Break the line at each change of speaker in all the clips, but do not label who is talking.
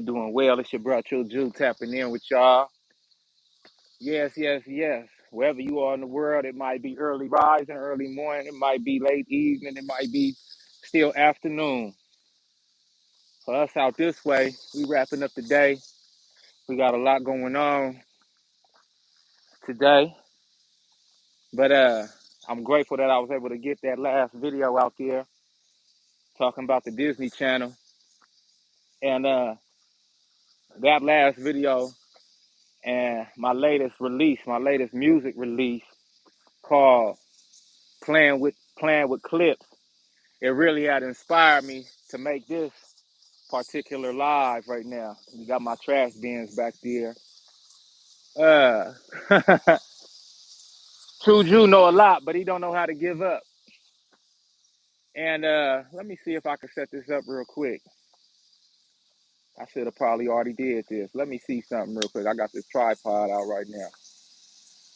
Doing well. It's your bro True Jew tapping in with y'all. Yes, yes, yes. Wherever you are in the world, it might be early rising, early morning, it might be late evening, it might be still afternoon. For us out this way, we wrapping up the day. We got a lot going on today. But I'm grateful that I was able to get that last video out there talking about the Disney Channel. And that last video and my latest music release called playing with clips, it really had inspired me to make this particular live right now. You got my trash bins back there. Uh, True Jew know a lot, but he don't know how to give up. And let me see if I can set this up real quick. I should have probably already did this. Let me see something real quick. I got this tripod out right now.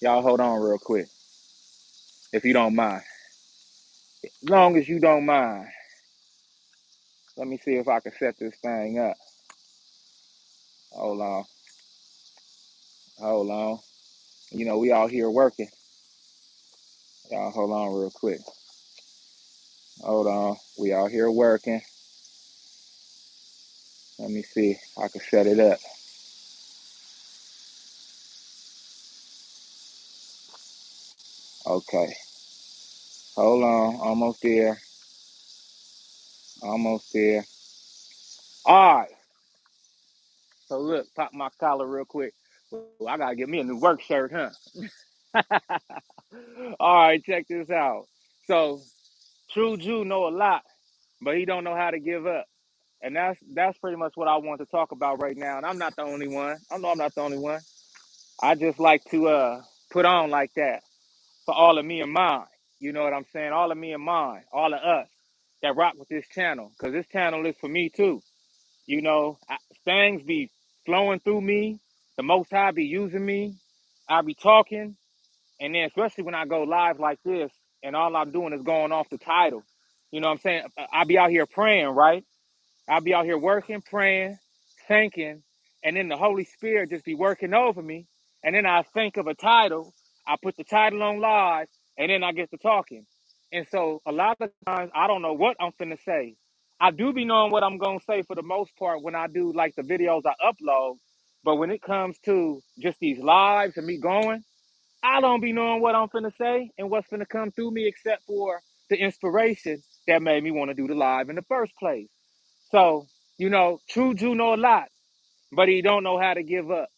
Y'all hold on real quick, if you don't mind. As long as you don't mind. Let me see if I can set this thing up. Hold on. Hold on. You know, we all here working. Y'all hold on real quick. Hold on. We out here working. Let me see. I can set it up. Okay. Hold on. Almost there. Almost there. All right. So look, pop my collar real quick. Ooh, I gotta get me a new work shirt, huh? All right, check this out. So True Jew know a lot, but he don't know how to give up. And that's pretty much what I want to talk about right now. And I'm not the only one. I know I'm not the only one. I just like to put on like that for all of me and mine. You know what I'm saying? All of me and mine, all of us that rock with this channel, because this channel is for me too. You know, things be flowing through me. The Most High be using me. I be talking, and then especially when I go live like this, and all I'm doing is going off the title. You know what I'm saying? I be out here praying, right? I'll be out here working, praying, thinking, and then the Holy Spirit just be working over me. And then I think of a title, I put the title on live, and then I get to talking. And so a lot of times I don't know what I'm finna say. I do be knowing what I'm gonna say for the most part when I do like the videos I upload. But when it comes to just these lives and me going, I don't be knowing what I'm finna say and what's finna come through me except for the inspiration that made me want to do the live in the first place. So, you know, True Jew know a lot, but he don't know how to give up.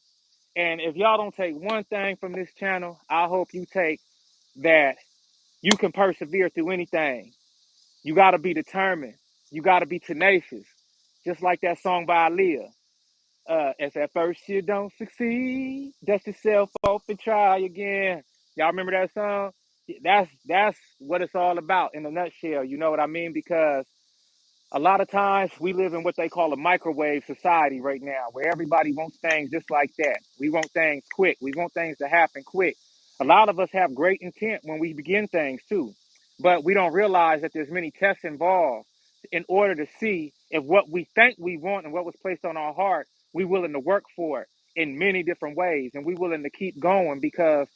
And if y'all don't take one thing from this channel, I hope you take that you can persevere through anything. You got to be determined. You got to be tenacious. Just like that song by Aaliyah. If at first you don't succeed, dust yourself off and try again. Y'all remember that song? That's what it's all about in a nutshell. You know what I mean? Because a lot of times we live in what they call a microwave society right now, where everybody wants things just like that. We want things quick. We want things to happen quick. A lot of us have great intent when we begin things too, but we don't realize that there's many tests involved in order to see if what we think we want and what was placed on our heart, we willing to work for it in many different ways, and we willing to keep going because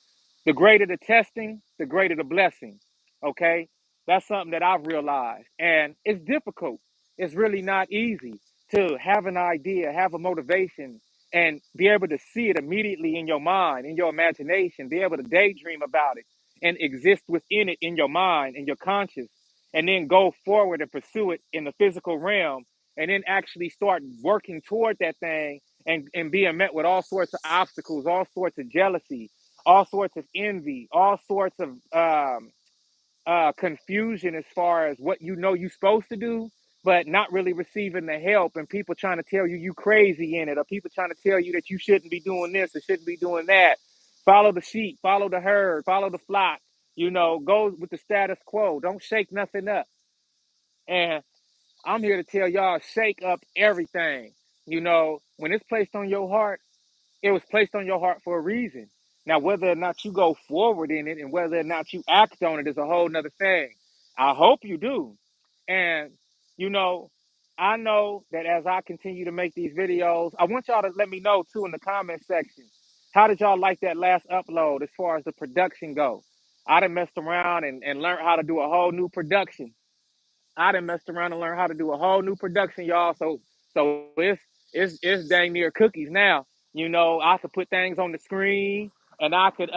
the greater the testing, the greater the blessing. Okay, that's something that I've realized, and it's difficult. It's really not easy to have an idea, have a motivation, and be able to see it immediately in your mind, in your imagination, be able to daydream about it and exist within it in your mind, in your conscious, and then go forward and pursue it in the physical realm, and then actually start working toward that thing and being met with all sorts of obstacles, all sorts of jealousy, all sorts of envy, all sorts of confusion as far as what you know you're supposed to do, but not really receiving the help, and people trying to tell you you crazy in it, or people trying to tell you that you shouldn't be doing this or shouldn't be doing that. Follow the sheep, follow the herd, follow the flock. You know, go with the status quo. Don't shake nothing up. And I'm here to tell y'all, shake up everything. You know, when it's placed on your heart, it was placed on your heart for a reason. Now, whether or not you go forward in it and whether or not you act on it is a whole nother thing. I hope you do. And, you know, I know that as I continue to make these videos, I want y'all to let me know too in the comment section. How did y'all like that last upload as far as the production go? I done messed around and learned how to do a whole new production. I done messed around and learned how to do a whole new production, y'all. So it's dang near cookies now. You know, I could put things on the screen and I could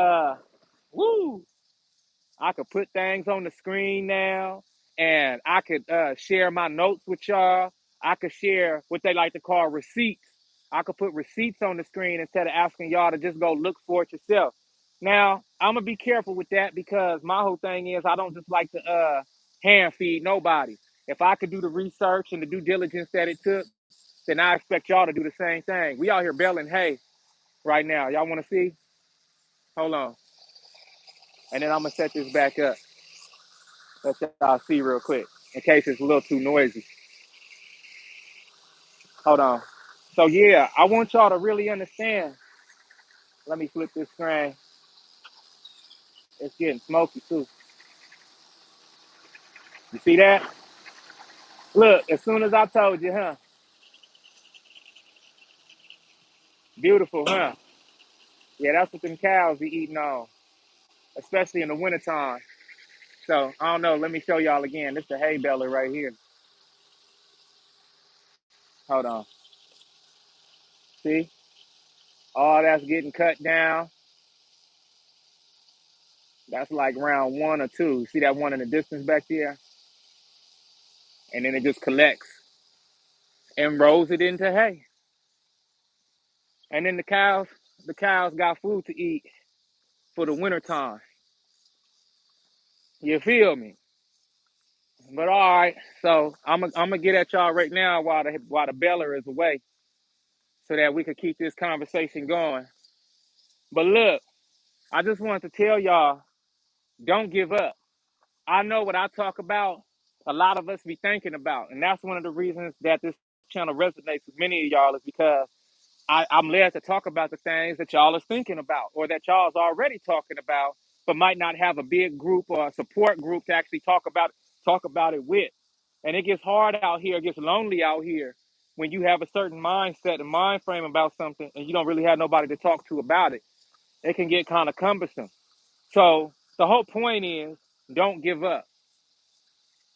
woo I could put things on the screen now, and I could share my notes with y'all. I could share what they like to call receipts. I could put receipts on the screen instead of asking y'all to just go look for it yourself. Now, I'm gonna be careful with that because my whole thing is I don't just like to hand feed nobody. If I could do the research and the due diligence that it took, then I expect y'all to do the same thing. We out here baling hay right now. Y'all want to see? Hold on, and then I'm gonna set this back up. Let y'all see real quick in case it's a little too noisy. Hold on. So yeah, I want y'all to really understand. Let me flip this screen. It's getting smoky too. You see that? Look, as soon as I told you, huh? Beautiful, huh? Yeah, that's what them cows be eating on, especially in the wintertime. So I don't know. Let me show y'all again. This is the hay baler right here. Hold on. See? All that's getting cut down. That's like round one or two. See that one in the distance back there? And then it just collects and rolls it into hay. And then the cows got food to eat for the winter time. You feel me? But all right, so I'm gonna get at y'all right now while the beller is away, so that we could keep this conversation going. But look, I just wanted to tell y'all, don't give up. I know what I talk about. A lot of us be thinking about, and that's one of the reasons that this channel resonates with many of y'all is because I'm led to talk about the things that y'all is thinking about or that y'all is already talking about, but might not have a big group or a support group to actually talk about it with. And it gets hard out here, it gets lonely out here when you have a certain mindset and mind frame about something and you don't really have nobody to talk to about it. It can get kind of cumbersome. So the whole point is don't give up.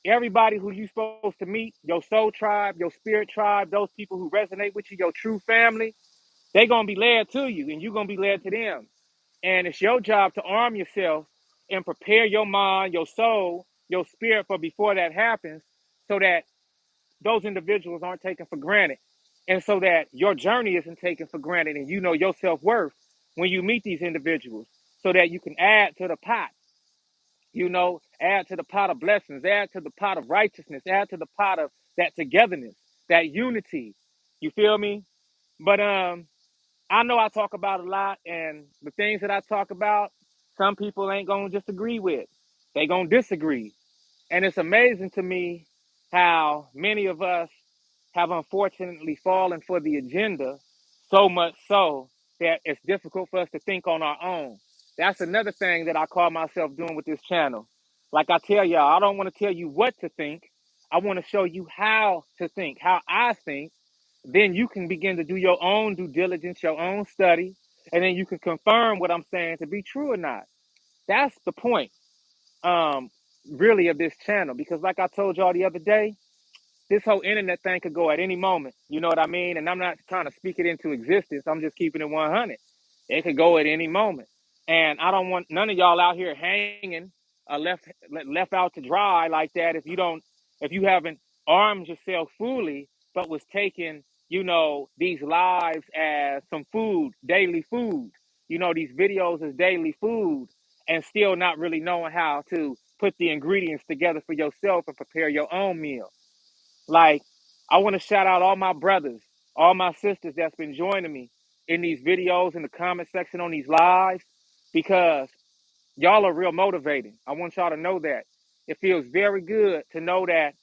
Everybody who you supposed to meet, your soul tribe, your spirit tribe, those people who resonate with you, your true family, they gonna be led to you and you gonna be led to them. And it's your job to arm yourself and prepare your mind, your soul, your spirit for before that happens, so that those individuals aren't taken for granted. And so that your journey isn't taken for granted and you know your self-worth when you meet these individuals, so that you can add to the pot, add to the pot of blessings, add to the pot of righteousness, add to the pot of that togetherness, that unity. You feel me? But I know I talk about a lot, and the things that I talk about, some people ain't gonna just agree with. They gonna disagree. And it's amazing to me how many of us have unfortunately fallen for the agenda, so much so that it's difficult for us to think on our own. That's another thing that I call myself doing with this channel. Like I tell y'all, I don't want to tell you what to think. I want to show you how to think, how I think. Then you can begin to do your own due diligence, your own study, and then you can confirm what I'm saying to be true or not. That's the point, um, really, of this channel. Because like I told y'all the other day, this whole internet thing could go at any moment. You know what I mean? And I'm not trying to speak it into existence. I'm just keeping it 100. It could go at any moment. And I don't want none of y'all out here hanging, left out to dry like that. If you haven't armed yourself fully, but was taking, these lives as some food, daily food. These videos as daily food, and still not really knowing how to put the ingredients together for yourself and prepare your own meal. Like, I want to shout out all my brothers, all my sisters that's been joining me in these videos, in the comment section on these lives, because y'all are real motivating. I want y'all to know that. It feels very good to know that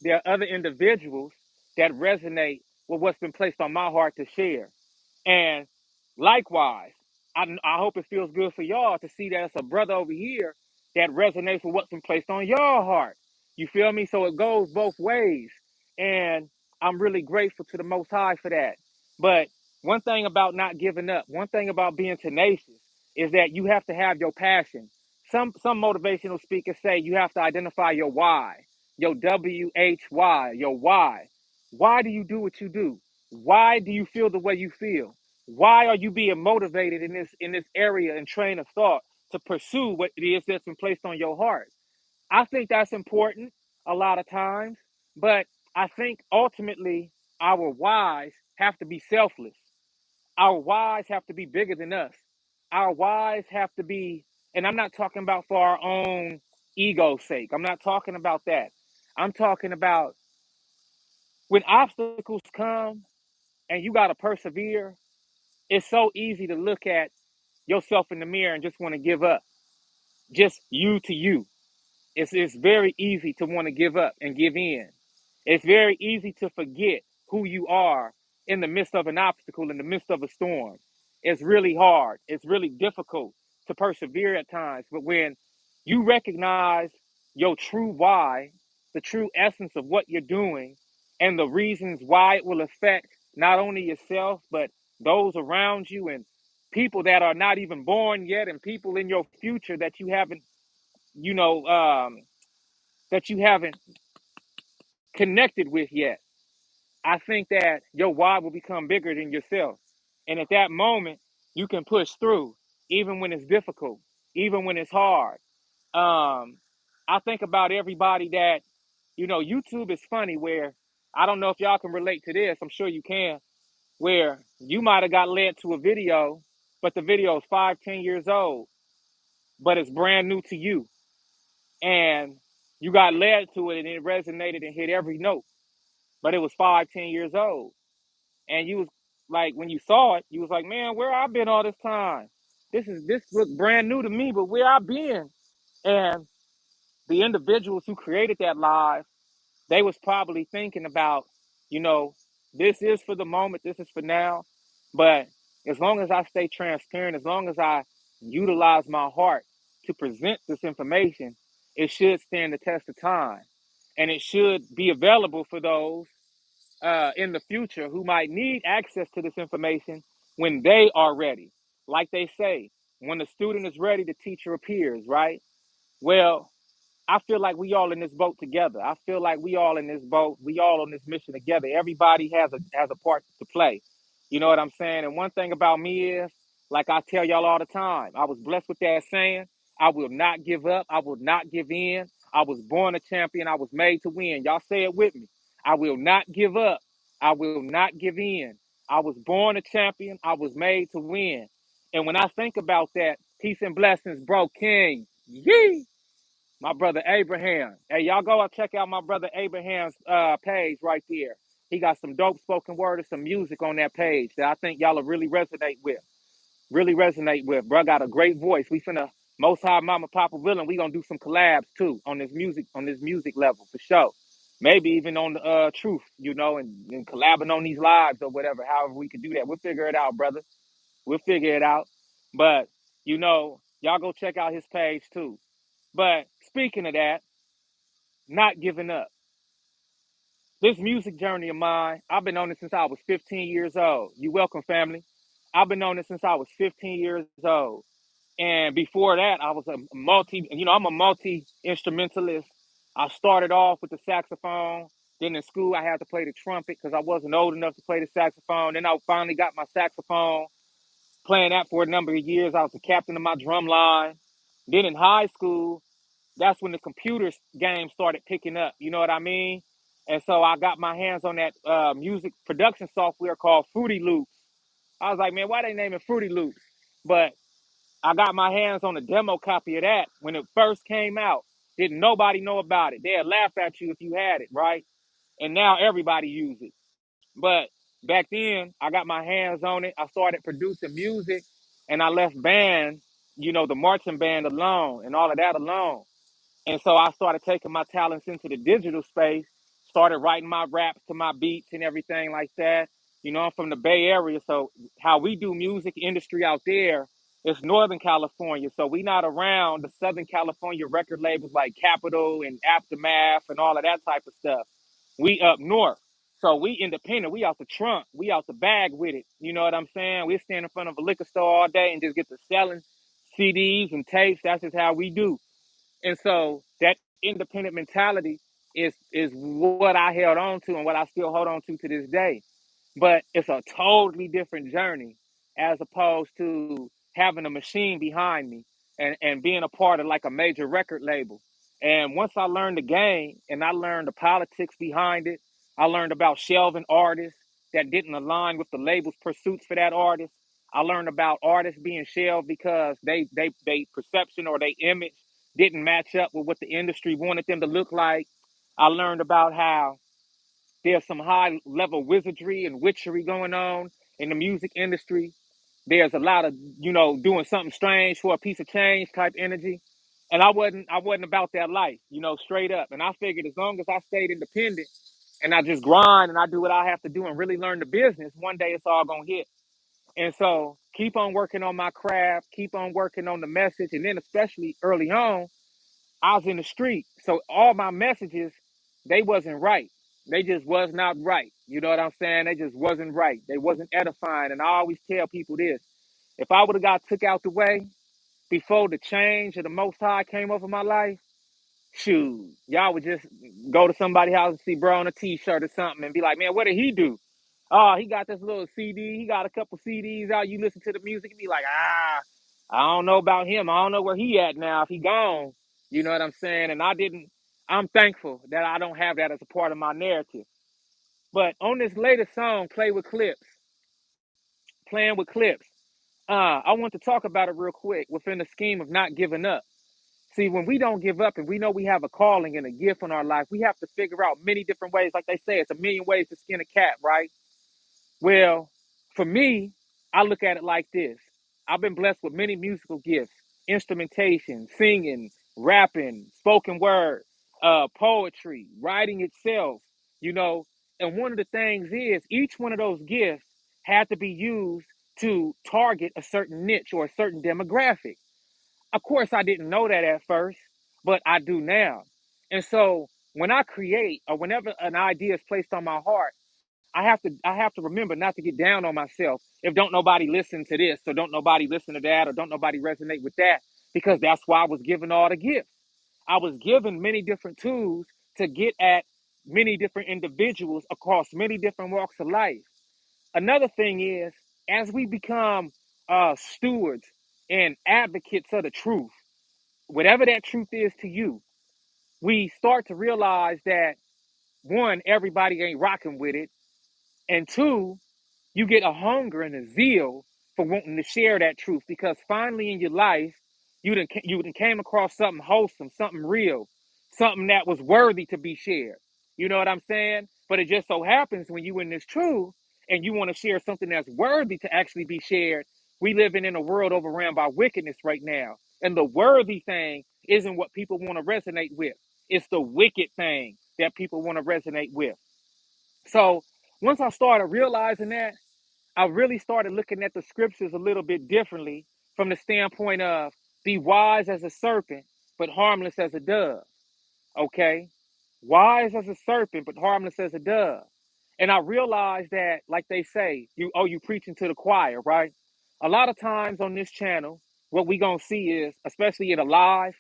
there are other individuals that resonate with what's been placed on my heart to share. And likewise, I hope it feels good for y'all to see that it's a brother over here that resonates with what's been placed on your heart. You feel me? So it goes both ways. And I'm really grateful to the Most High for that. But one thing about not giving up, one thing about being tenacious is that you have to have your passion. Some motivational speakers say you have to identify your why, your WHY, your why. Why do you do what you do? Why do you feel the way you feel? Why are you being motivated in this area and train of thought to pursue what it is that's been placed on your heart? I think that's important a lot of times, but I think ultimately our whys have to be selfless. Our whys have to be bigger than us. Our whys have to be, and I'm not talking about for our own ego's sake. I'm not talking about that. I'm talking about when obstacles come and you got to persevere, it's so easy to look at yourself in the mirror and just want to give up. Just you to you. It's very easy to want to give up and give in. It's very easy to forget who you are in the midst of an obstacle, in the midst of a storm. It's really hard. It's really difficult to persevere at times. But when you recognize your true why, the true essence of what you're doing, and the reasons why it will affect not only yourself, but those around you and people that are not even born yet and people in your future that you haven't, you know, that you haven't connected with yet, I think that your why will become bigger than yourself. And at that moment, you can push through, even when it's difficult, even when it's hard. Um, I think about everybody that, YouTube is funny where I don't know if y'all can relate to this. I'm sure you can, where you might have got led to a video, but the video is 5, 10 years old, but it's brand new to you. And you got led to it and it resonated and hit every note, but it was 5, 10 years old. And you was like, when you saw it, you was like, man, where I been all this time? This look brand new to me, but where I been? And the individuals who created that live, they was probably thinking about, you know, this is for the moment, this is for now. But as long as I stay transparent, as long as I utilize my heart to present this information, it should stand the test of time. And it should be available for those in the future who might need access to this information when they are ready. Like they say, when the student is ready, the teacher appears, right? Well, I feel like we all in this boat together. I feel like we all in this boat. We all on this mission together. Everybody has a part to play. You know what I'm saying? And one thing about me is, like I tell y'all all the time, I was blessed with that saying, I will not give up. I will not give in. I was born a champion. I was made to win. Y'all say it with me. I will not give up. I will not give in. I was born a champion. I was made to win. And when I think about that, peace and blessings, bro, King. Yee! My brother Abraham. Hey, y'all go and check out my brother Abraham's page right there. He got some dope spoken word and some music on that page that I think y'all will really resonate with. Really resonate with. Bro got a great voice. We finna Most High Mama Papa Willin. We gonna do some collabs too on this music level for sure. Maybe even on the truth, and collabing on these lives or whatever. However we could do that. We'll figure it out, brother. We'll figure it out. But y'all go check out his page too. But speaking of that, not giving up. This music journey of mine, I've been on it since I was 15 years old. You welcome, family. I've been on it since I was 15 years old. And before that, I was I'm a multi instrumentalist. I started off with the saxophone. Then in school, I had to play the trumpet because I wasn't old enough to play the saxophone. Then I finally got my saxophone, playing that for a number of years. I was the captain of my drum line. Then in high school, that's when the computer game started picking up. You know what I mean? And so I got my hands on that music production software called Fruity Loops. I was like, man, why they name it Fruity Loops? But I got my hands on a demo copy of that when it first came out. Didn't nobody know about it. They'd laugh at you if you had it, right? And now everybody uses it. But back then, I got my hands on it. I started producing music, and I left band, the marching band alone and all of that alone. And so I started taking my talents into the digital space, started writing my raps to my beats and everything like that. I'm from the Bay Area, so how we do music industry out there is Northern California. So we not around the Southern California record labels like Capitol and Aftermath and all of that type of stuff. We up north. So we independent. We out the trunk. We out the bag with it. You know what I'm saying? We stand in front of a liquor store all day and just get to selling CDs and tapes. That's just how we do. And so that independent mentality is what I held on to and what I still hold on to this day. But it's a totally different journey as opposed to having a machine behind me and being a part of like a major record label. And once I learned the game and I learned the politics behind it, I learned about shelving artists that didn't align with the label's pursuits for that artist. I learned about artists being shelved because they perception or they image didn't match up with what the industry wanted them to look like. I learned about how there's some high level wizardry and witchery going on in the music industry. There's a lot of, doing something strange for a piece of change type energy. And I wasn't about that life, straight up. And I figured as long as I stayed independent and I just grind and I do what I have to do and really learn the business, one day it's all gonna hit. And so keep on working on my craft, keep on working on the message, and then especially early on, I was in the street, so all my messages, they wasn't right. They just was not right. You know what I'm saying? They just wasn't right. They wasn't edifying. And I always tell people this: if I would have got took out the way before the change of the Most High came over my life, shoot, y'all would just go to somebody's house and see bro on a T-shirt or something and be like, man, what did he do? Oh, he got this little CD. He got a couple CDs out. You listen to the music and be like, I don't know about him. I don't know where he at now. If he gone, you know what I'm saying? And I didn't. I'm thankful that I don't have that as a part of my narrative. But on this latest song, Playing with Clips, I want to talk about it real quick within the scheme of not giving up. See, when we don't give up and we know we have a calling and a gift in our life, we have to figure out many different ways. Like they say, it's a million ways to skin a cat, right? Well, for me, I look at it like this. I've been blessed with many musical gifts, instrumentation, singing, rapping, spoken word, poetry, writing itself, you know. And one of the things is each one of those gifts had to be used to target a certain niche or a certain demographic. Of course, I didn't know that at first, but I do now. And so when I create or whenever an idea is placed on my heart, I have to remember not to get down on myself if don't nobody listen to this or don't nobody listen to that or don't nobody resonate with that, because that's why I was given all the gifts. I was given many different tools to get at many different individuals across many different walks of life. Another thing is, as we become stewards and advocates of the truth, whatever that truth is to you, we start to realize that one, everybody ain't rocking with it, and two, you get a hunger and a zeal for wanting to share that truth because finally in your life you done came across something wholesome, something real, something that was worthy to be shared. You know what I'm saying? But it just so happens when you in this truth and you want to share something that's worthy to actually be shared, we living in a world overrun by wickedness right now. And the worthy thing isn't what people want to resonate with. It's the wicked thing that people want to resonate with. So once I started realizing that, I really started looking at the scriptures a little bit differently from the standpoint of be wise as a serpent, but harmless as a dove. Okay? Wise as a serpent, but harmless as a dove. And I realized that, like they say, you preaching to the choir, right? A lot of times on this channel, what we gonna see is, especially in a live,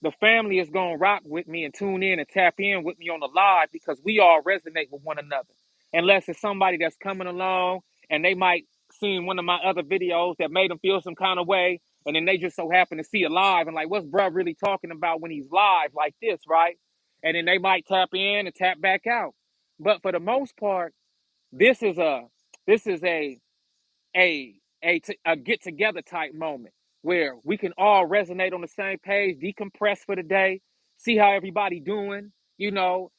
the family is going to rock with me and tune in and tap in with me on the live because we all resonate with one another. Unless it's somebody that's coming along and they might seen one of my other videos that made them feel some kind of way, and then they just so happen to see it live and like, what's bruh really talking about when he's live like this, right? And then they might tap in and tap back out. But for the most part, this is a this is a get together type moment where we can all resonate on the same page, decompress for the day, see how everybody doing,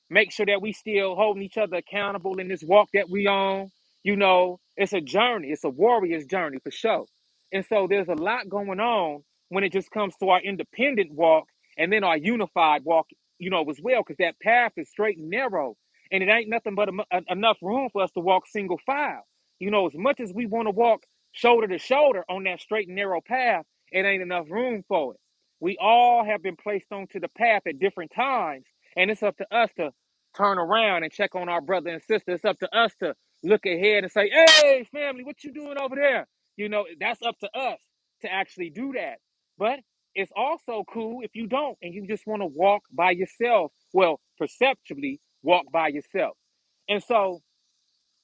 make sure that we still holding each other accountable in this walk that we on. It's a journey, it's a warrior's journey for sure. And so there's a lot going on when it just comes to our independent walk and then our unified walk, as well, because that path is straight and narrow and it ain't nothing but enough room for us to walk single file. As much as we want to walk shoulder to shoulder on that straight and narrow path, it ain't enough room for it. We all have been placed onto the path at different times, and it's up to us to turn around and check on our brother and sister. It's up to us to look ahead and say, hey, family, what you doing over there? That's up to us to actually do that. But it's also cool if you don't and you just want to walk by yourself. Well, perceptually walk by yourself. And so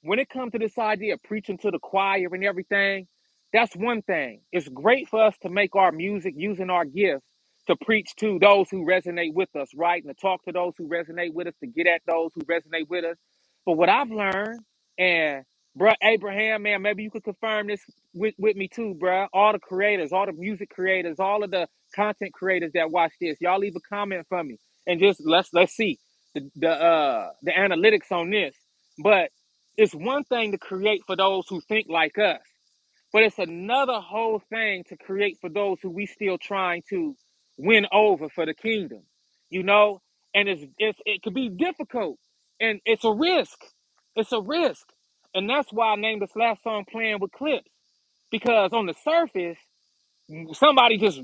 when it comes to this idea of preaching to the choir and everything, that's one thing. It's great for us to make our music using our gifts to preach to those who resonate with us, right? And to talk to those who resonate with us, to get at those who resonate with us. But what I've learned, and bruh, Abraham, man, maybe you could confirm this with me too, bruh. All the creators, all the music creators, all of the content creators that watch this, y'all leave a comment for me. And just let's see the analytics on this. But it's one thing to create for those who think like us, but it's another whole thing to create for those who we still trying to win over for the kingdom, you know. And it could be difficult, and it's a risk. It's a risk, and that's why I named this last song "Playing with Clips," because on the surface, somebody just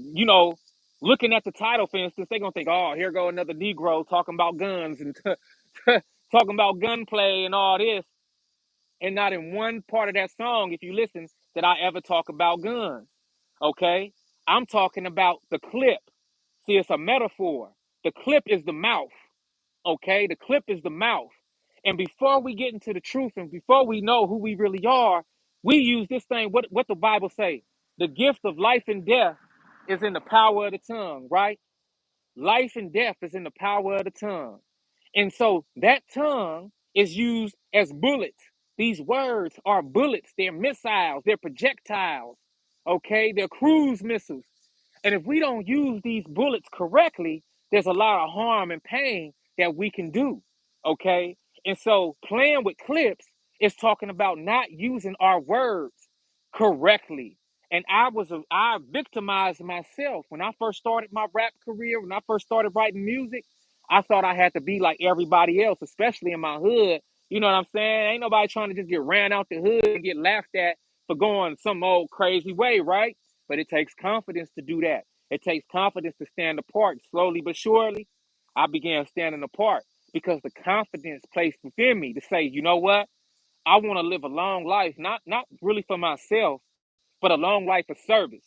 looking at the title, for instance, they're gonna think, "Oh, here go another Negro talking about guns and talking about gunplay and all this." And not in one part of that song, if you listen, did I ever talk about guns. Okay? I'm talking about the clip. See, it's a metaphor. The clip is the mouth. Okay? The clip is the mouth. And before we get into the truth and before we know who we really are, we use this thing, what the Bible say? The gift of life and death is in the power of the tongue, right? Life and death is in the power of the tongue. And so that tongue is used as bullets. These words are bullets, they're missiles, they're projectiles, okay? They're cruise missiles. And if we don't use these bullets correctly, there's a lot of harm and pain that we can do, okay? And so playing with clips is talking about not using our words correctly. And I victimized myself when I first started my rap career. When I first started writing music, I thought I had to be like everybody else, especially in my hood. You know what I'm saying? Ain't nobody trying to just get ran out the hood and get laughed at for going some old crazy way, right? But it takes confidence to do that. It takes confidence to stand apart. Slowly but surely, I began standing apart because the confidence placed within me to say, you know what? I want to live a long life, not really for myself, but a long life of service.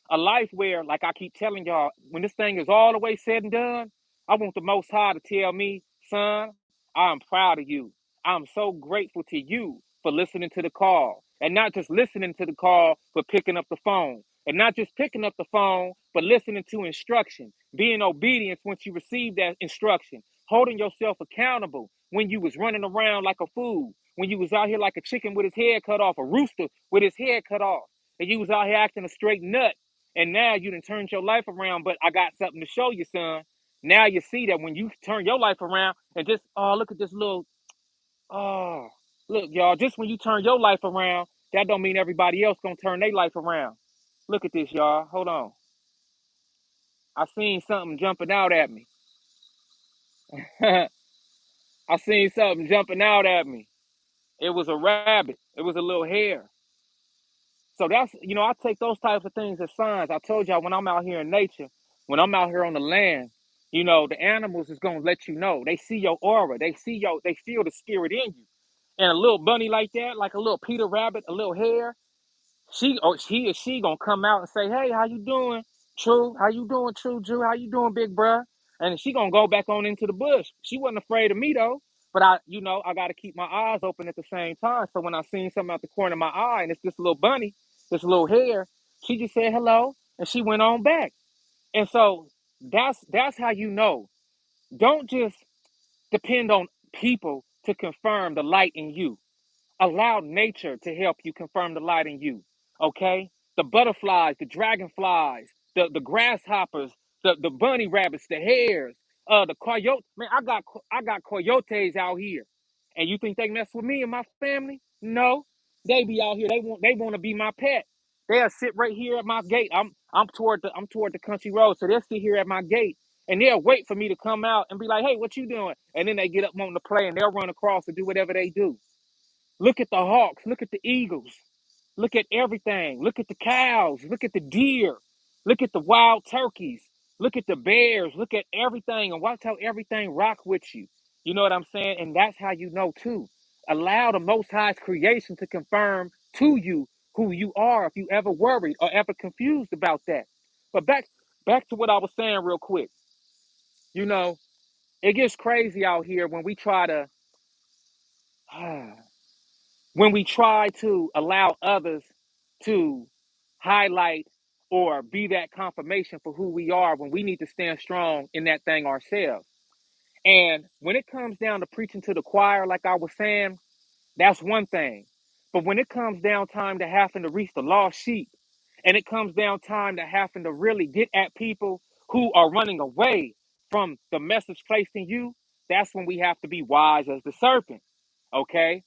A life where, like I keep telling y'all, when this thing is all the way said and done, I want the Most High to tell me, son, I'm proud of you. I'm so grateful to you for listening to the call. And not just listening to the call, but picking up the phone. And not just picking up the phone, but listening to instruction. Being obedient once you receive that instruction. Holding yourself accountable when you was running around like a fool. When you was out here like a chicken with his head cut off, a rooster with his head cut off, and you was out here acting a straight nut, and now you done turned your life around. But I got something to show you, son. Now you see that when you turn your life around and just, oh, look at this little, oh, look, y'all, just when you turn your life around, that don't mean everybody else gonna turn their life around. Look at this, y'all. Hold on. I seen something jumping out at me. I seen something jumping out at me. It was a rabbit. It was a little hare. So that's, I take those types of things as signs. I told y'all when I'm out here in nature, when I'm out here on the land, the animals is gonna let you know. They see your aura, they feel the spirit in you. And a little bunny like that, like a little Peter Rabbit, a little hare, he or she gonna come out and say, "Hey, how you doing, True? How you doing, True Drew? How you doing, Big Bruh?" And she gonna go back on into the bush. She wasn't afraid of me though, but I got to keep my eyes open at the same time. So when I seen something out the corner of my eye, and it's this little bunny, this little hare, she just said hello, and she went on back. And so that's how you know. Don't just depend on people to confirm the light in you. Allow nature to help you confirm the light in you. Okay? The butterflies, the dragonflies, the grasshoppers, the bunny rabbits, the hares, the coyote. Man, I got coyotes out here. And you think they mess with me and my family? No. They be out here. They want to be my pet. They'll sit right here at my gate. I'm toward the country road. So they'll sit here at my gate and they'll wait for me to come out and be like, hey, what you doing? And then they get up on the play and they'll run across and do whatever they do. Look at the hawks. Look at the eagles. Look at everything. Look at the cows. Look at the deer. Look at the wild turkeys. Look at the bears. Look at everything and watch how everything rock with you. You know what I'm saying? And that's how you know too. Allow the Most High's creation to confirm to you who you are if you ever worried or ever confused about that. But back to what I was saying real quick. You know, it gets crazy out here when we try to when we try to allow others to highlight or be that confirmation for who we are when we need to stand strong in that thing ourselves. And when it comes down to preaching to the choir, like I was saying, that's one thing. But when it comes down time to having to reach the lost sheep, and it comes down time to having to really get at people who are running away from the message placed in you, that's when we have to be wise as the serpent. Okay?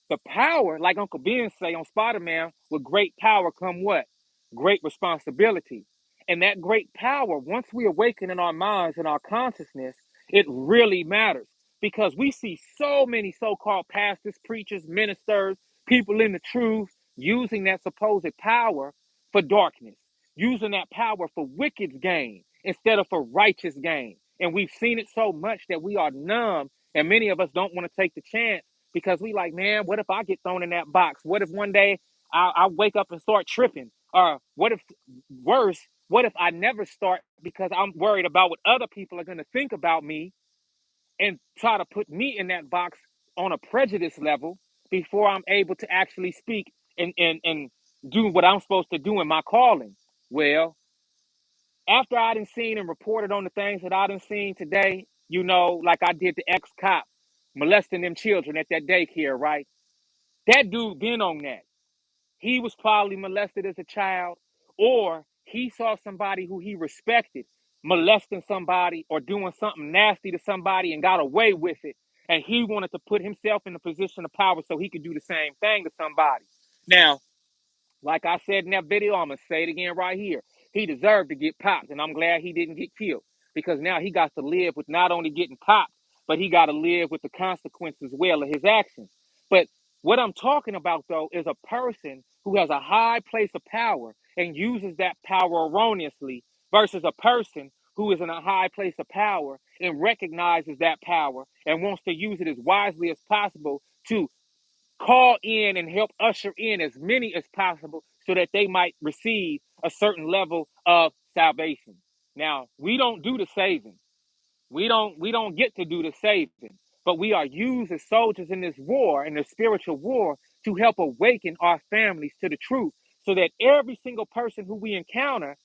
The power, like Uncle Ben say on Spider-Man, with great power come what? Great responsibility. And that great power, once we awaken in our minds and our consciousness, it really matters because we see so many so-called pastors, preachers, ministers, people in the truth using that supposed power for darkness, using that power for wicked gain instead of for righteous gain. And we've seen it so much that we are numb, and many of us don't want to take the chance because we like, man, what if I get thrown in that box? What if one day I wake up and start tripping? Or what if, worse, what if I never start because I'm worried about what other people are going to think about me and try to put me in that box on a prejudice level before I'm able to actually speak and do what I'm supposed to do in my calling? Well, after I done seen and reported on the things that I done seen today, you know, like I did the ex-cop molesting them children at that daycare, right? That dude been on that. He was probably molested as a child, or he saw somebody who he respected molesting somebody or doing something nasty to somebody and got away with it. And he wanted to put himself in a position of power so he could do the same thing to somebody. Now, like I said in that video, I'm going to say it again right here. He deserved to get popped, and I'm glad he didn't get killed because now he got to live with not only getting popped, but he got to live with the consequences well of his actions. But what I'm talking about, though, is a person who has a high place of power and uses that power erroneously versus a person who is in a high place of power and recognizes that power and wants to use it as wisely as possible to call in and help usher in as many as possible so that they might receive a certain level of salvation. Now, we don't do the saving. We don't get to do the saving, but we are used as soldiers in this war, in the spiritual war, to help awaken our families to the truth so that every single person who we encounter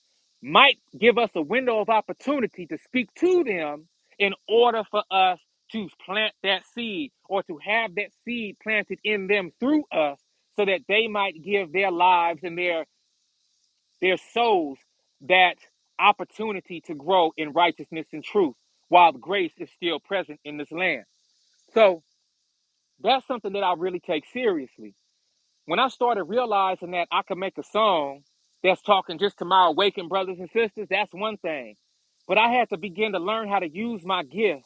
might give us a window of opportunity to speak to them in order for us to plant that seed or to have that seed planted in them through us so that they might give their lives and their souls that opportunity to grow in righteousness and truth while grace is still present in this land. So that's something that I really take seriously. When I started realizing that I could make a song that's talking just to my awakened brothers and sisters, that's one thing. But I had to begin to learn how to use my gift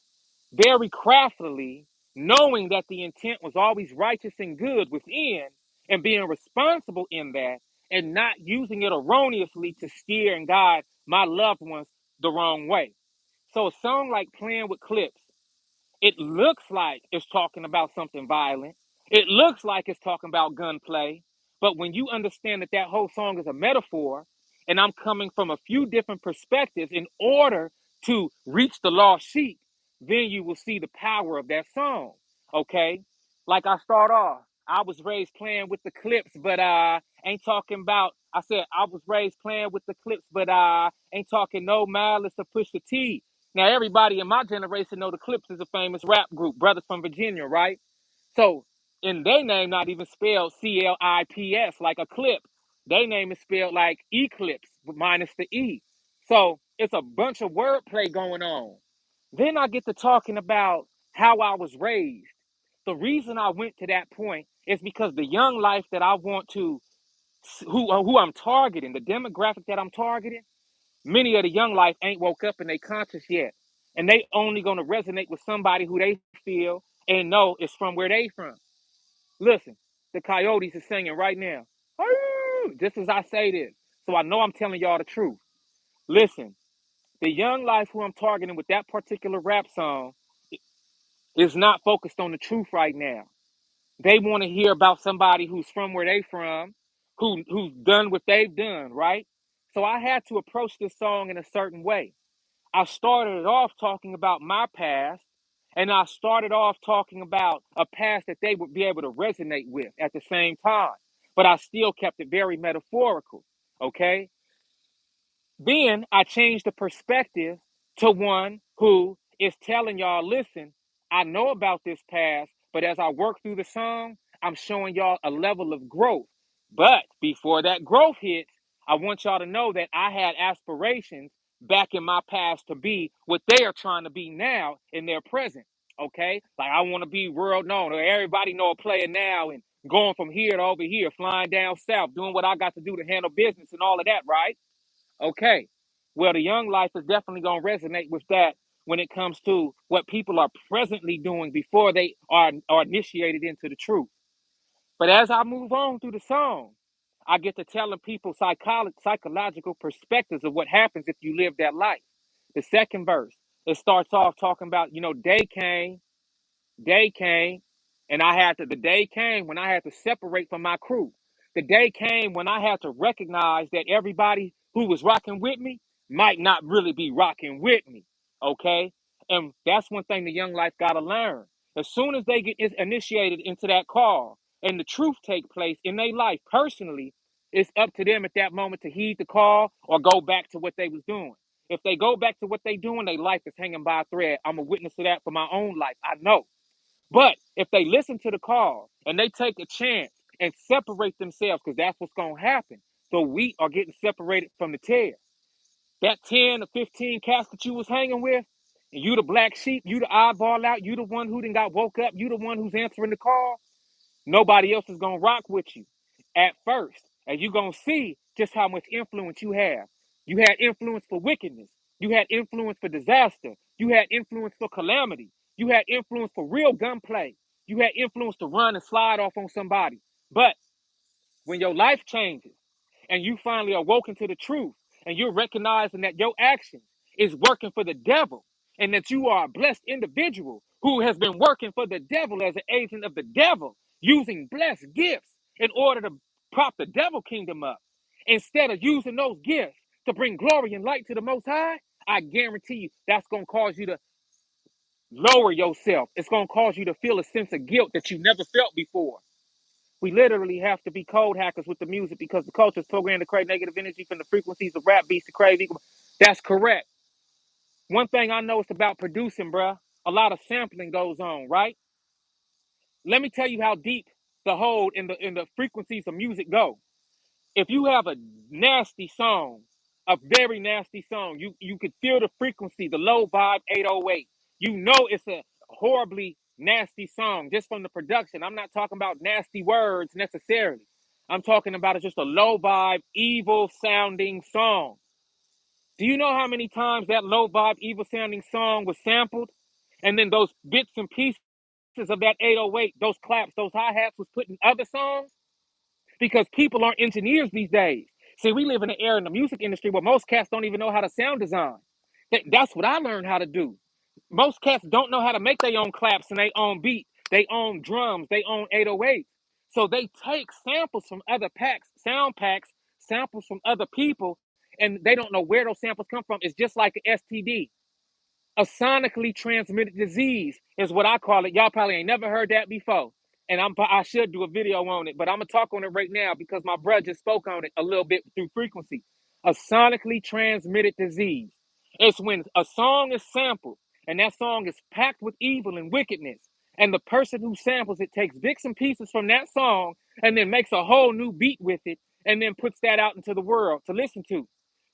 very craftily, knowing that the intent was always righteous and good within, and being responsible in that, and not using it erroneously to steer and guide my loved ones the wrong way. So a song like Playing with Clips, it looks like it's talking about something violent. It looks like it's talking about gunplay. But when you understand that that whole song is a metaphor, and I'm coming from a few different perspectives in order to reach the lost sheep, then you will see the power of that song. Okay? Like I start off, I was raised playing with the clips, but ain't talking about, I said I was raised playing with the clips, but ain't talking no malice or push the T. Now, everybody in my generation know the Clips is a famous rap group, brothers from Virginia, right? So, in their name, not even spelled Clips like a clip. Their name is spelled like Eclipse, but minus the E. So, it's a bunch of wordplay going on. Then I get to talking about how I was raised. The reason I went to that point is because the young life that I want to, who I'm targeting, the demographic that I'm targeting, many of the young life ain't woke up and they conscious yet. And they only gonna resonate with somebody who they feel and know is from where they from. Listen, the coyotes is singing right now. Just as I say this. So I know I'm telling y'all the truth. Listen, the young life who I'm targeting with that particular rap song, is not focused on the truth right now. They want to hear about somebody who's from where they from, who's done what they've done, right? So I had to approach this song in a certain way. I started it off talking about my past, and I started off talking about a past that they would be able to resonate with at the same time. But I still kept it very metaphorical, okay? Then I changed the perspective to one who is telling y'all, listen, I know about this past, but as I work through the song, I'm showing y'all a level of growth. But before that growth hits, I want y'all to know that I had aspirations back in my past to be what they are trying to be now in their present. Okay? Like I want to be world known, or everybody know a player now and going from here to over here, flying down south, doing what I got to do to handle business and all of that, right? Okay. Well, the young life is definitely going to resonate with that when it comes to what people are presently doing before they are initiated into the truth. But as I move on through the song, I get to telling people psychological perspectives of what happens if you live that life. The second verse, it starts off talking about, day came, and the day came when I had to separate from my crew. The day came when I had to recognize that everybody who was rocking with me might not really be rocking with me. Okay. And that's one thing the young life got to learn. As soon as they get initiated into that call and the truth take place in their life personally, it's up to them at that moment to heed the call or go back to what they was doing. If they go back to what they doing, their life is hanging by a thread. I'm a witness to that for my own life. I know. But if they listen to the call and they take a chance and separate themselves, because that's what's going to happen. The wheat are getting separated from the tares. That 10 or 15 cats that you was hanging with, and you the black sheep, you the eyeball out, you the one who done got woke up, you the one who's answering the call. Nobody else is going to rock with you at first. And you're going to see just how much influence you have. You had influence for wickedness. You had influence for disaster. You had influence for calamity. You had influence for real gunplay. You had influence to run and slide off on somebody. But when your life changes and you finally awoken to the truth and you're recognizing that your actions is working for the devil and that you are a blessed individual who has been working for the devil as an agent of the devil, using blessed gifts in order to prop the devil kingdom up instead of using those gifts to bring glory and light to the most high, I guarantee you that's going to cause you to lower yourself. It's going to cause you to feel a sense of guilt that you never felt before. We literally have to be code hackers with the music because the culture is programmed to create negative energy from the frequencies of rap beats to crazy. That's correct. One thing I know is about producing, bruh. A lot of sampling goes on, right? Let me tell you how deep the hold in the frequencies of music go. If you have a nasty song, a very nasty song, you could feel the frequency, the low vibe 808. You know it's a horribly nasty song just from the production. I'm not talking about nasty words necessarily. I'm talking about it's just a low vibe, evil sounding song. Do you know how many times that low vibe, evil sounding song was sampled? And then those bits and pieces of that 808, those claps, those hi-hats was put in other songs? Because people aren't engineers these days. See, we live in an era in the music industry where most cats don't even know how to sound design. That's what I learned how to do. Most cats don't know how to make their own claps and their own beat, they own drums, they own 808s. So they take samples from other packs, sound packs, samples from other people, and they don't know where those samples come from. It's just like an STD. A sonically transmitted disease is what I call it. Y'all probably ain't never heard that before. And I should do a video on it, but I'm gonna talk on it right now because my brother just spoke on it a little bit through frequency. A sonically transmitted disease. It's when a song is sampled and that song is packed with evil and wickedness. And the person who samples it takes bits and pieces from that song and then makes a whole new beat with it and then puts that out into the world to listen to.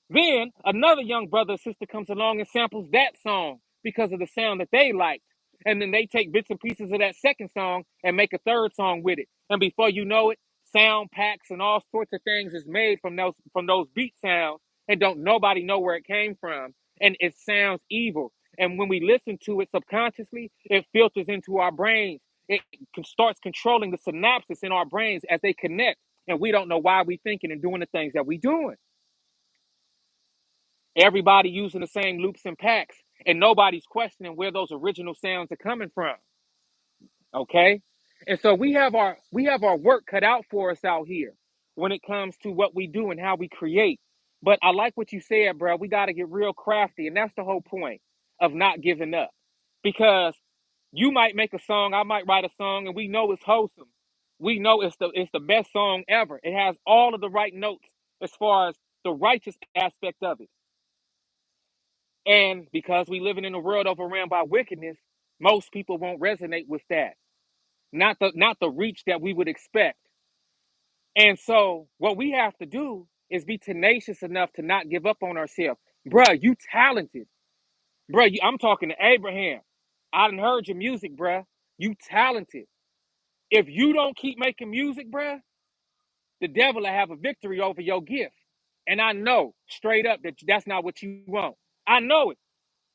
Then another young brother or sister comes along and samples that song because of the sound that they liked. And then they take bits and pieces of that second song and make a third song with it. And before you know it, sound packs and all sorts of things is made from those beat sounds and don't nobody know where it came from. And it sounds evil. And when we listen to it subconsciously, it filters into our brains. It starts controlling the synapses in our brains as they connect. And we don't know why we thinking and doing the things that we doing. Everybody using the same loops and packs, and nobody's questioning where those original sounds are coming from. Okay. And so we have our work cut out for us out here when it comes to what we do and how we create. But I like what you said, bro. We got to get real crafty, and that's the whole point of not giving up. Because you might make a song, I might write a song, and we know it's wholesome. We know it's the best song ever. It has all of the right notes as far as the righteous aspect of it. And because we living in a world overran by wickedness, most people won't resonate with that. Not the reach that we would expect. And so what we have to do is be tenacious enough to not give up on ourselves. Bruh, you talented. Bruh, I'm talking to Abraham. I done heard your music, bruh. You talented. If you don't keep making music, bruh, the devil will have a victory over your gift. And I know straight up that that's not what you want. I know it.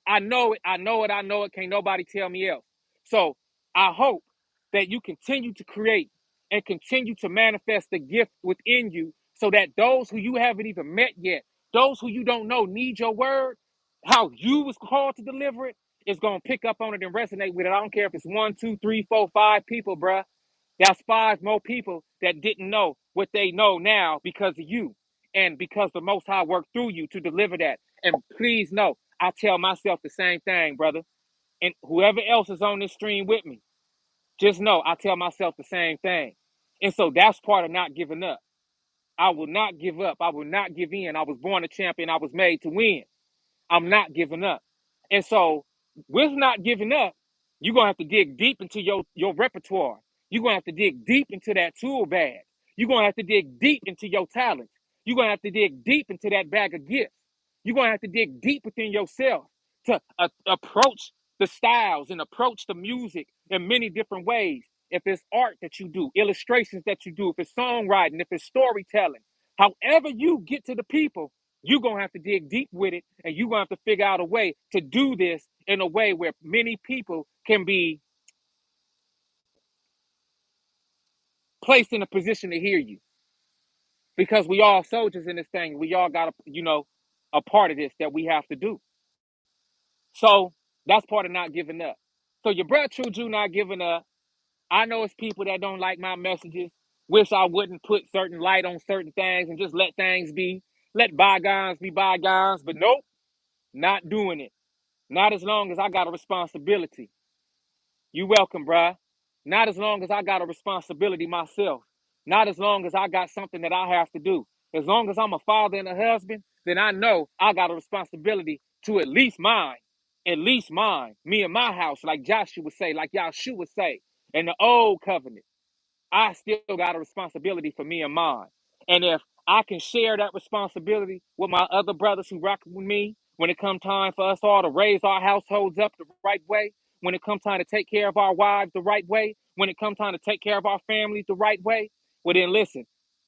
I know it. I know it. I know it. Can't nobody tell me else. So I hope that you continue to create and continue to manifest the gift within you so that those who you haven't even met yet, those who you don't know need your word, how you was called to deliver it, is going to pick up on it and resonate with it. I don't care if it's one, two, three, four, five people, bruh. That's five more people that didn't know what they know now because of you and because the Most High worked through you to deliver that. And please know, I tell myself the same thing, brother. And whoever else is on this stream with me, just know I tell myself the same thing. And so that's part of not giving up. I will not give up. I will not give in. I was born a champion. I was made to win. I'm not giving up. And so, with not giving up, you're gonna have to dig deep into your repertoire. You're gonna have to dig deep into that tool bag. You're gonna have to dig deep into your talent. You're gonna have to dig deep into that bag of gifts. You're gonna have to dig deep within yourself to approach the styles and approach the music in many different ways. If it's art that you do, illustrations that you do, if it's songwriting, if it's storytelling, however you get to the people, you're going to have to dig deep with it, and you're going to have to figure out a way to do this in a way where many people can be placed in a position to hear you, because we all soldiers in this thing. We all got a part of this that we have to do. So that's part of not giving up. So your brother True Jew not giving up. I know it's people that don't like my messages, wish I wouldn't put certain light on certain things and just let things be, let bygones be bygones, but nope, not doing it. Not as long as I got a responsibility. You welcome, bruh. Not as long as I got a responsibility myself. Not as long as I got something that I have to do. As long as I'm a father and a husband, then I know I got a responsibility to at least mine. At least mine. Me and my house, like Joshua would say, like Yahshua would say, in the old covenant. I still got a responsibility for me and mine. And if I can share that responsibility with my other brothers who rock with me when it comes time for us all to raise our households up the right way, when it comes time to take care of our wives the right way, when it comes time to take care of our families the right way, well then listen,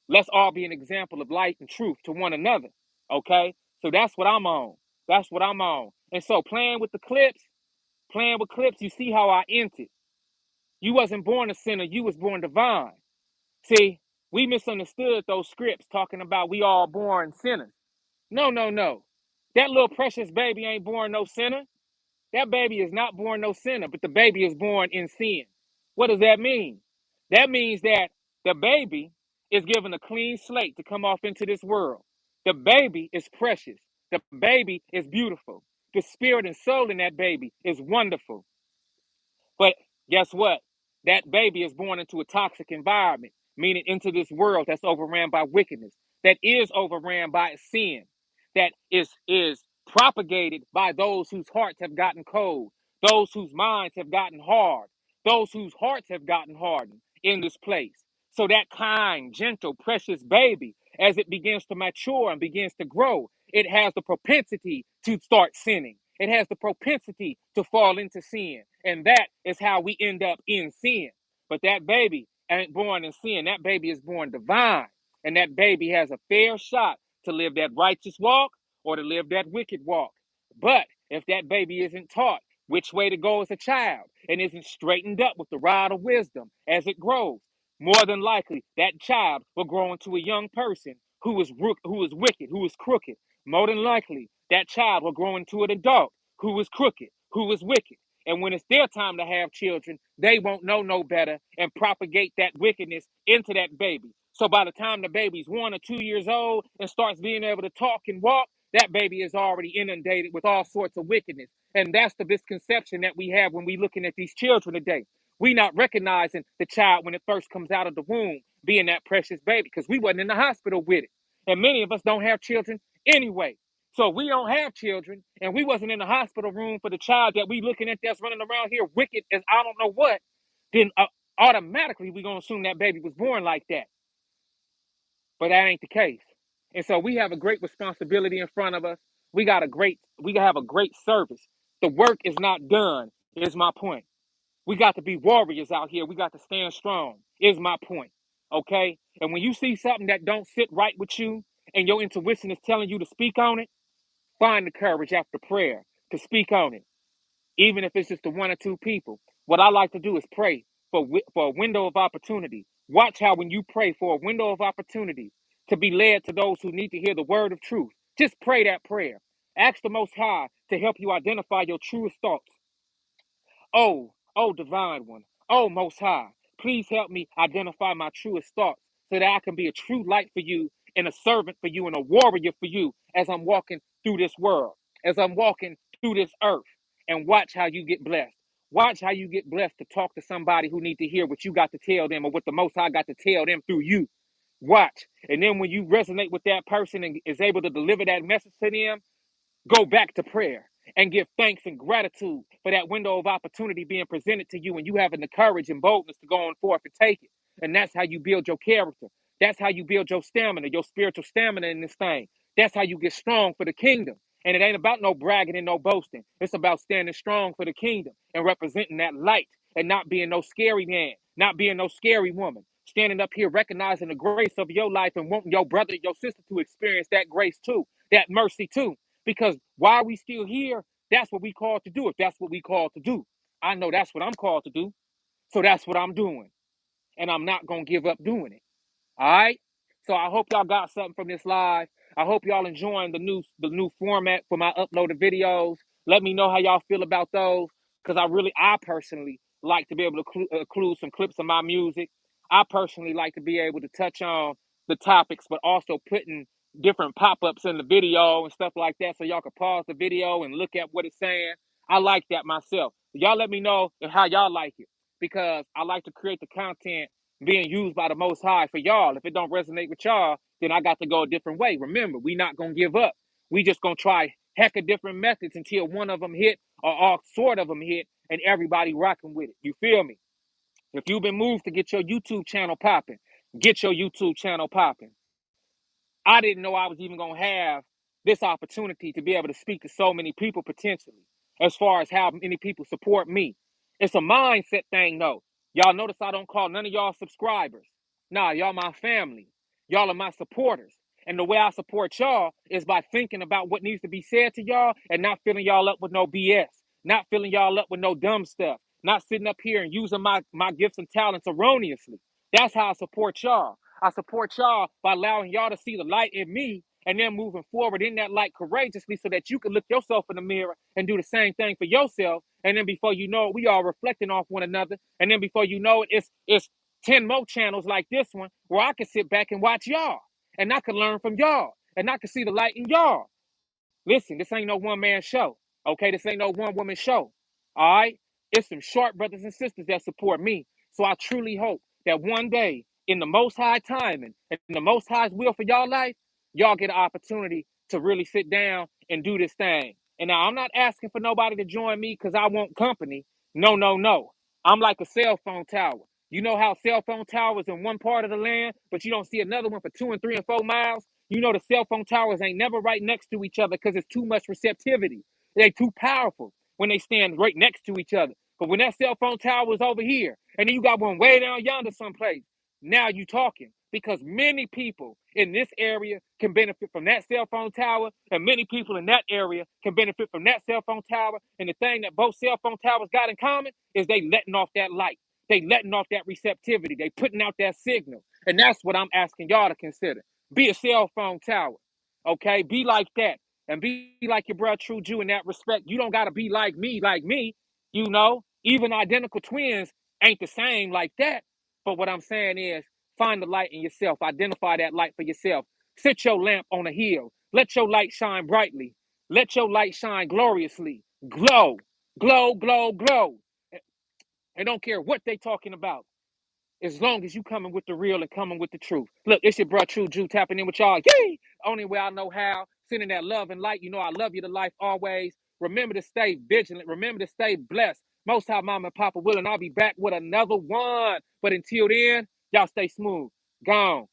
let's all be an example of light and truth to one another. Okay? So that's what I'm on. That's what I'm on. And so playing with clips, you see how I entered. You wasn't born a sinner, you was born divine. See, we misunderstood those scripts talking about we all born sinners. No, no, no. That little precious baby ain't born no sinner. That baby is not born no sinner, but the baby is born in sin. What does that mean? That means that the baby is given a clean slate to come off into this world. The baby is precious. The baby is beautiful. The spirit and soul in that baby is wonderful. But guess what? That baby is born into a toxic environment, meaning into this world that's overran by wickedness, that is overran by sin, that is propagated by those whose hearts have gotten cold, those whose minds have gotten hard, those whose hearts have gotten hardened in this place. So that kind, gentle, precious baby, as it begins to mature and begins to grow, it has the propensity to start sinning. It has the propensity to fall into sin. And that is how we end up in sin. But that baby ain't born in sin. That baby is born divine. And that baby has a fair shot to live that righteous walk or to live that wicked walk. But if that baby isn't taught which way to go as a child and isn't straightened up with the rod of wisdom as it grows, more than likely that child will grow into a young person who is wicked, who is crooked. More than likely, that child will grow into an adult who is crooked, who is wicked. And when it's their time to have children, they won't know no better and propagate that wickedness into that baby. So by the time the baby's 1 or 2 years old and starts being able to talk and walk, that baby is already inundated with all sorts of wickedness. And that's the misconception that we have when we looking at these children today. We not recognizing the child when it first comes out of the womb being that precious baby because we wasn't in the hospital with it. And many of us don't have children anyway. So if we don't have children and we wasn't in the hospital room for the child that we looking at that's running around here wicked as I don't know what, then automatically we gonna assume that baby was born like that. But that ain't the case. And so we have a great responsibility in front of us. We have a great service. The work is not done, is my point. We got to be warriors out here. We got to stand strong, is my point. Okay? And when you see something that don't sit right with you and your intuition is telling you to speak on it, find the courage after prayer to speak on it, even if it's just the 1 or 2 people. What I like to do is pray for a window of opportunity. Watch how when you pray for a window of opportunity to be led to those who need to hear the word of truth, just pray that prayer. Ask the Most High to help you identify your truest thoughts. Oh, divine one. Oh, Most High, please help me identify my truest thoughts so that I can be a true light for you and a servant for you and a warrior for you as I'm walking through this world, as I'm walking through this earth. And watch how you get blessed. Watch how you get blessed to talk to somebody who need to hear what you got to tell them or what the Most High got to tell them through you. Watch. And then when you resonate with that person and is able to deliver that message to them, go back to prayer and give thanks and gratitude for that window of opportunity being presented to you and you having the courage and boldness to go on forth and take it. And that's how you build your character. That's how you build your stamina, your spiritual stamina in this thing. That's how you get strong for the kingdom. And it ain't about no bragging and no boasting. It's about standing strong for the kingdom and representing that light and not being no scary man, not being no scary woman. Standing up here, recognizing the grace of your life and wanting your brother, your sister to experience that grace too, that mercy too. Because while we still here, that's what we called to do. If that's what we called to do, I know that's what I'm called to do. So that's what I'm doing. And I'm not going to give up doing it. All right. So I hope y'all got something from this live. I hope y'all enjoying the new format for my uploaded videos. Let me know how y'all feel about those, because I personally like to be able to include some clips of my music. I personally like to be able to touch on the topics, but also putting different pop-ups in the video and stuff like that, so y'all can pause the video and look at what it's saying. I like that myself. Y'all let me know how y'all like it, because I like to create the content being used by the Most High for y'all. If it don't resonate with y'all, then I got to go a different way. Remember, we not gonna give up. We just gonna try heck of different methods until one of them hit or all sort of them hit, and everybody rocking with it. You feel me? If you've been moved to get your YouTube channel popping, get your YouTube channel popping. I didn't know I was even going to have this opportunity to be able to speak to so many people potentially, as far as how many people support me. It's a mindset thing, though. Y'all notice I don't call none of y'all subscribers. Nah, y'all my family. Y'all are my supporters. And the way I support y'all is by thinking about what needs to be said to y'all and not filling y'all up with no BS, not filling y'all up with no dumb stuff, not sitting up here and using my gifts and talents erroneously. That's how I support y'all. I support y'all by allowing y'all to see the light in me and then moving forward in that light courageously so that you can look yourself in the mirror and do the same thing for yourself. And then before you know it, we are reflecting off one another. And then before you know it, it's 10 more channels like this one where I can sit back and watch y'all and I can learn from y'all and I can see the light in y'all. Listen, this ain't no one man show. Okay, this ain't no one woman show. All right, it's some sharp brothers and sisters that support me. So I truly hope that one day, in the Most High timing and the Most High's will for y'all life, y'all get an opportunity to really sit down and do this thing. And now I'm not asking for nobody to join me because I want company. No, no, no. I'm like a cell phone tower. You know how cell phone towers in one part of the land, but you don't see another one for 2 and 3 and 4 miles? You know the cell phone towers ain't never right next to each other because it's too much receptivity. They're too powerful when they stand right next to each other. But when that cell phone tower is over here, and then you got one way down yonder someplace, now you talking. Because many people in this area can benefit from that cell phone tower, and many people in that area can benefit from that cell phone tower. And the thing that both cell phone towers got in common is they letting off that light. They letting off that receptivity. They putting out that signal. And that's what I'm asking y'all to consider. Be a cell phone tower. Okay? Be like that. And be like your brother True Jew in that respect. You don't gotta be like me, You know, even identical twins ain't the same like that. But what I'm saying is, find the light in yourself. Identify that light for yourself. Set your lamp on a hill. Let your light shine brightly. Let your light shine gloriously. Glow, glow, glow, glow. And don't care what they talking about, as long as you coming with the real and coming with the truth. Look, it's your bro True Jew tapping in with y'all. Yay! Only way I know how. Sending that love and light. You know I love you to life always. Remember to stay vigilant. Remember to stay blessed. Most High Mama and Papa willing, I'll be back with another one. But until then, y'all stay smooth. Gone.